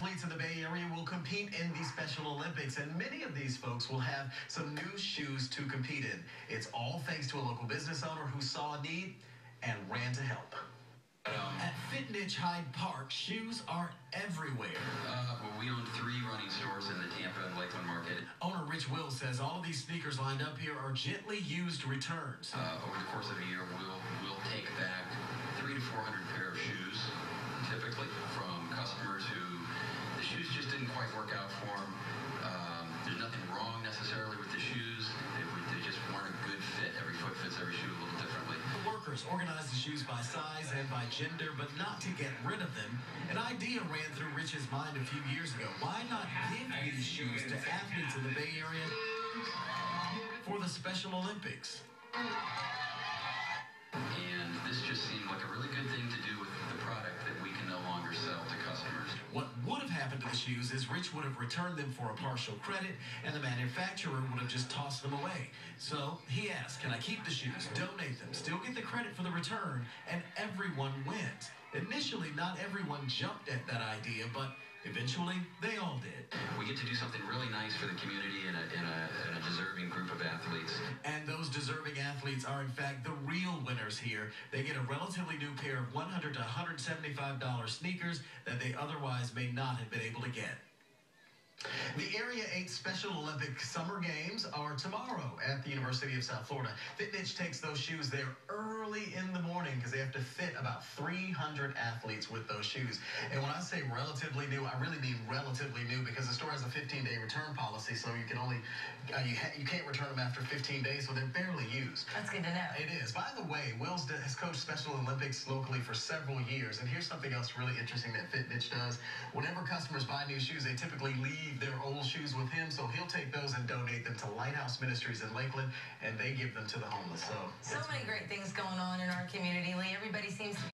athletes in the Bay Area will compete in the Special Olympics, and many of these folks will have some new shoes to compete in. It's all thanks to a local business owner who saw a need and ran to help. At FITniche Hyde Park, shoes are everywhere. We own 3 running stores in the Tampa and Lakeland market. Owner Rich Will says all of these sneakers lined up here are gently used returns. Over the course of a year, we'll take back 300 to 400 pair of shoes, typically from customers who the shoes just didn't quite work out for them. There's nothing wrong necessarily with the shoes. They just weren't a good fit. Every foot fits every shoe a little differently. The workers organized the shoes by size and by gender, but not to get rid of them. An idea ran through Rich's mind a few years ago. Why not give these shoes to athletes in the Bay Area for the Special Olympics? And this just seemed like a really good thing to do with the product that we can no longer sell to customers. What would have happened to the shoes is Rich would have returned them for a partial credit, and the manufacturer would have just tossed them away. So he asked, can I keep the shoes, donate them, still get the credit for the return, and everyone wins. Initially, not everyone jumped at that idea, but eventually, they all did. We get to do something really nice for the community and a deserving group of athletes. And those deserving athletes are, in fact, the real winners here. They get a relatively new pair of $100 to $175 sneakers that they otherwise may not have been able to get. The Area 8 Special Olympic Summer Games are tomorrow at the University of South Florida. FITniche takes those shoes there early in the morning because they have to fit about 300 athletes with those shoes. And when I say relatively new, I really mean relatively new because the store has a 15-day return policy, so you can only you can't return them after 15 days, so they're barely used. That's good to know. It is. By the way, Wills has coached Special Olympics locally for several years, and here's something else really interesting that FITniche does. Whenever customers buy new shoes, they typically leave their old shoes with him, so he'll take those and donate them to Lighthouse Ministries in Lakeland, and they give them to the homeless. So many great things going on in our community, Lee. Everybody seems to